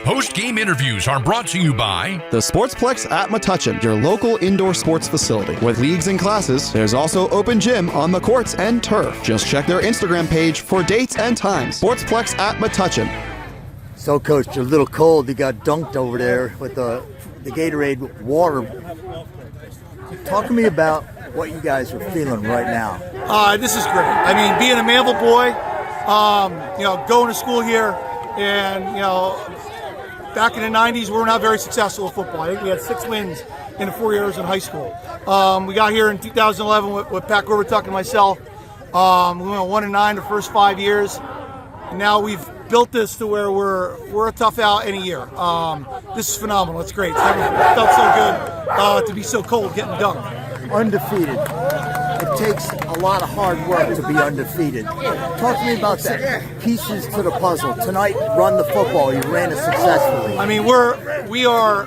Post-game interviews are brought to you by the Sportsplex at Metuchen, your local indoor sports facility. With leagues and classes, there's also open gym on the courts and turf. Just check their Instagram page for dates and times. Sportsplex at Metuchen. So, Coach, you're a little cold. You got dunked over there with the Gatorade water. Talk to me about what you guys are feeling right now. This is great. I mean, being a Manville boy, going to school here, and, back in the 90s, we were not very successful at football. I think we had 6 wins in the 4 years in high school. We got here in 2011 with Pat Gorbatuk and myself. We went 1-9 the first 5 years. And now we've built this to where we're a tough out any year. This is phenomenal. It's great. It's never felt so good to be so cold getting dunked. Undefeated. It takes a lot of hard work to be undefeated. Talk to me about that. Pieces to the puzzle. Tonight, run the football. You ran it successfully. I mean, we are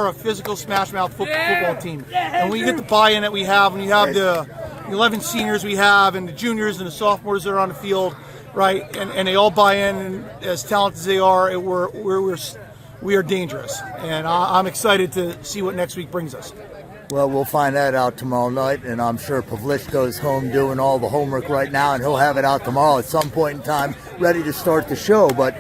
a physical smash-mouth football team. And when you get the buy-in that we have, when you have the 11 seniors we have and the juniors and the sophomores that are on the field, right, and they all buy in, and as talented as they are, we are dangerous. And I'm excited to see what next week brings us. Well, we'll find that out tomorrow night, and I'm sure Pavlichko's home doing all the homework right now, and he'll have it out tomorrow at some point in time, ready to start the show. But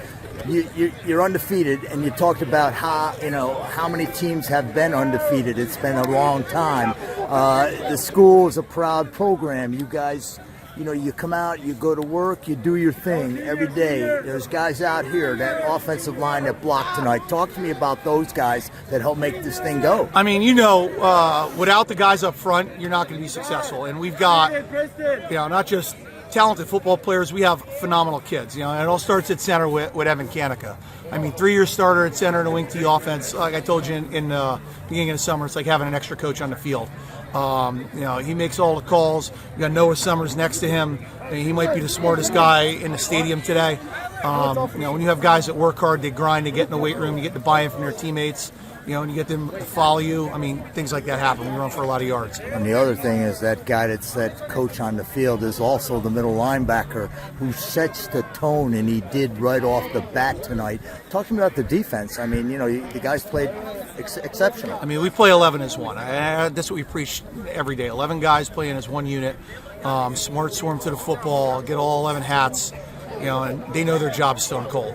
you're undefeated, and you talked about how many teams have been undefeated. It's been a long time. The school is a proud program. You guys, you come out, you go to work, you do your thing every day. There's guys out here, that offensive line that blocked tonight. Talk to me about those guys that help make this thing go. I mean, without the guys up front, you're not going to be successful. And we've got, not just talented football players, we have phenomenal kids. And it all starts at center with Evan Canica. I mean, 3-year starter at center and a wing T offense. Like I told you in the beginning of the summer, it's like having an extra coach on the field. He makes all the calls. You got Noah Summers next to him. He might be the smartest guy in the stadium today. When you have guys that work hard, they grind, they get in the weight room, you get the buy-in from their teammates, and you get them to follow you. I mean, things like that happen. We run for a lot of yards. And the other thing is that guy that's that coach on the field is also the middle linebacker who sets the tone, and he did right off the bat tonight. Talk to me about the defense. I mean, the guys played exceptional. I mean, we play 11 as one. That's what we preach every day. 11 guys playing as one unit. Smart swarm to the football, get all 11 hats, and they know their job's stone cold.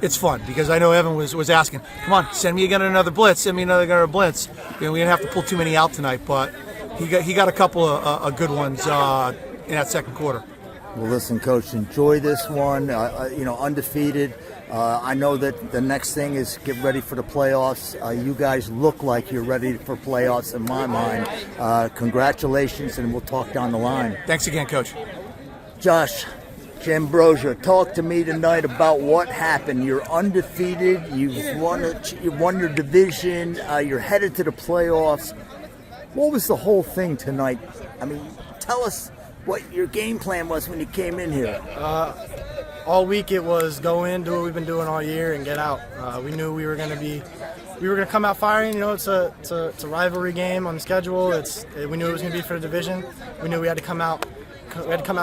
It's fun because I know Evan was asking, come on, send me again another blitz, send me another blitz. We didn't have to pull too many out tonight, but he got a couple of good ones in that second quarter. Well, listen, Coach, enjoy this one. Undefeated. I know that the next thing is get ready for the playoffs. You guys look like you're ready for playoffs in my mind. Congratulations, and we'll talk down the line. Thanks again, Coach. Josh Ambrosia, talk to me tonight about what happened. You're undefeated. You've won your division. You're headed to the playoffs. What was the whole thing tonight? I mean, tell us what your game plan was when you came in here. All week it was go in, do what we've been doing all year, and get out. We knew we were going to come out firing. It's a rivalry game on the schedule. We knew it was going to be for the division. We knew we had to come out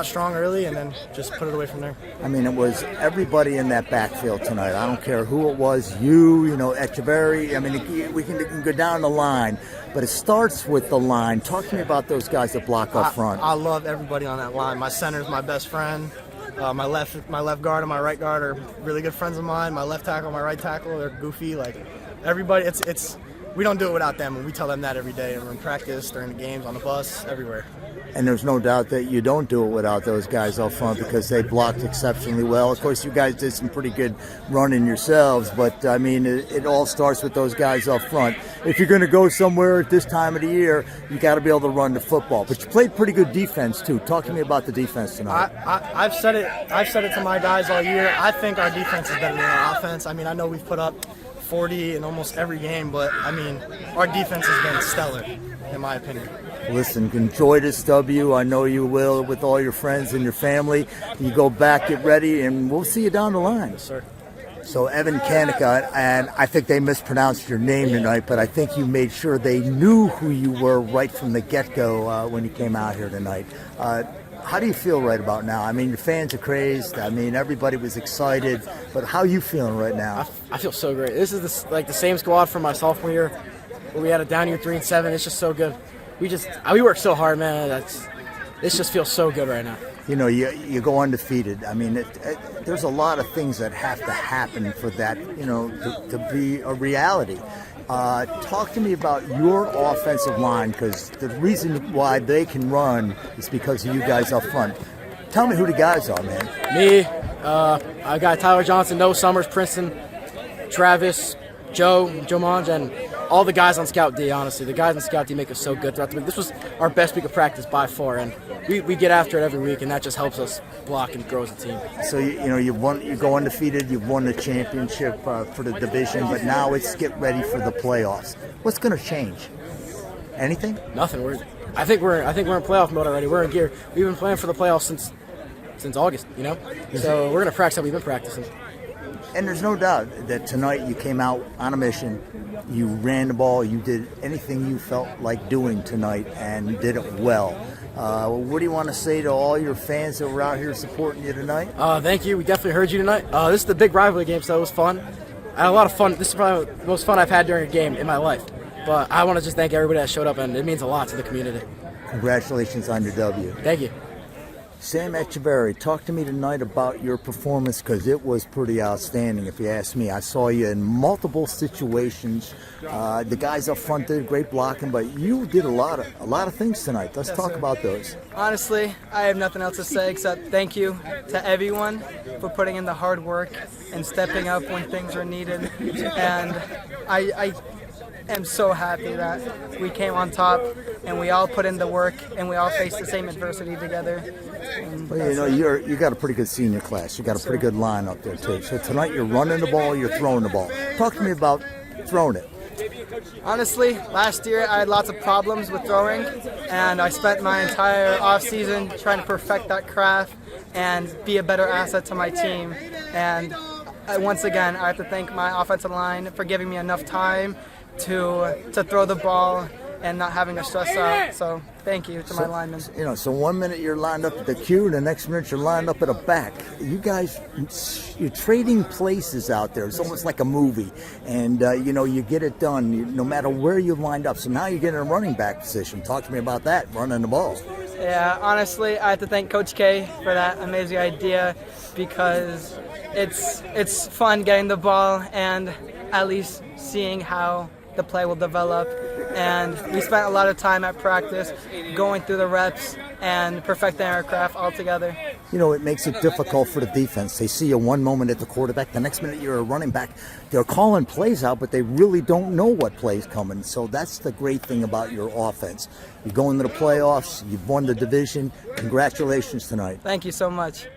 strong early and then just put it away from there. I mean, it was everybody in that backfield tonight. I don't care who it was, Echeverri. I mean, we can go down the line, but it starts with the line. Talk to me about those guys that block up front. I love everybody on that line. My center's my best friend. My left guard and my right guard are really good friends of mine. My left tackle, my right tackle, they're goofy. Like everybody, we don't do it without them, and we tell them that every day. And we're in practice, during the games, on the bus, everywhere. And there's no doubt that you don't do it without those guys up front because they blocked exceptionally well. Of course, you guys did some pretty good running yourselves, but, I mean, it all starts with those guys up front. If you're going to go somewhere at this time of the year, you got to be able to run the football. But you played pretty good defense, too. Talk to me about the defense tonight. I've said it to my guys all year. I think our defense is better than our offense. I mean, I know we've put up 40 in almost every game, but, I mean, our defense has been stellar, in my opinion. Listen, enjoy this W. I know you will with all your friends and your family. You go back, get ready, and we'll see you down the line. Yes, sir. So Evan Canica, and I think they mispronounced your name tonight, but I think you made sure they knew who you were right from the get-go when you came out here tonight. How do you feel right about now? I mean, the fans are crazed. I mean, everybody was excited. But how are you feeling right now? I feel so great. This is the same squad from my sophomore year, where we had a down year 3-7. It's just so good. We work so hard, man. This just feels so good right now. You know, you go undefeated. I mean, there's a lot of things that have to happen for that, you know, to be a reality. Talk to me about your offensive line, because the reason why they can run is because of you guys up front. Tell me who the guys are, man. Me, I got Tyler Johnson, Noah Summers, Princeton, Travis, Joe Monge, and all the guys on Scout D, honestly. The guys on Scout D make us so good throughout the week. This was our best week of practice by far, and we get after it every week, and that just helps us block and grow as a team. So, you go undefeated, you've won the championship for the division, but now it's get ready for the playoffs. What's going to change? Anything? Nothing. I think we're in playoff mode already. We're in gear. We've been playing for the playoffs since August, you know? So we're going to practice how we've been practicing. And there's no doubt that tonight you came out on a mission, you ran the ball, you did anything you felt like doing tonight, and you did it well. What do you want to say to all your fans that were out here supporting you tonight? Thank you. We definitely heard you tonight. This is the big rivalry game, so it was fun. I had a lot of fun. This is probably the most fun I've had during a game in my life. But I want to just thank everybody that showed up, and it means a lot to the community. Congratulations on your W. Thank you. Sam Echeverri, talk to me tonight about your performance, because it was pretty outstanding, if you ask me. I saw you in multiple situations. The guys up front did great blocking, but you did a lot of things tonight. Let's talk about those. Honestly, I have nothing else to say except thank you to everyone for putting in the hard work and stepping up when things are needed. And I am so happy that we came on top and we all put in the work and we all faced the same adversity together. Well, you know, you got a pretty good senior class. You got a pretty good line up there too. So tonight you're running the ball, you're throwing the ball. Talk to me about throwing it. Honestly, last year I had lots of problems with throwing, and I spent my entire off-season trying to perfect that craft and be a better asset to my team. And once again, I have to thank my offensive line for giving me enough time to throw the ball and not having to stress out. So thank you to my linemen. You know, so 1 minute you're lined up at the Q, the next minute you're lined up at a back. You guys, you're trading places out there. It's almost like a movie. And, you get it done no matter where you lined up. So now you get in a running back position. Talk to me about that, running the ball. Yeah, honestly, I have to thank Coach K for that amazing idea, because it's fun getting the ball and at least seeing how the play will develop. And we spent a lot of time at practice going through the reps and perfecting our craft all together. You know, it makes it difficult for the defense. They see you one moment at the quarterback, the next minute you're a running back. They're calling plays out, but they really don't know what play's coming. So that's the great thing about your offense. You go into the playoffs, you've won the division. Congratulations tonight. Thank you so much.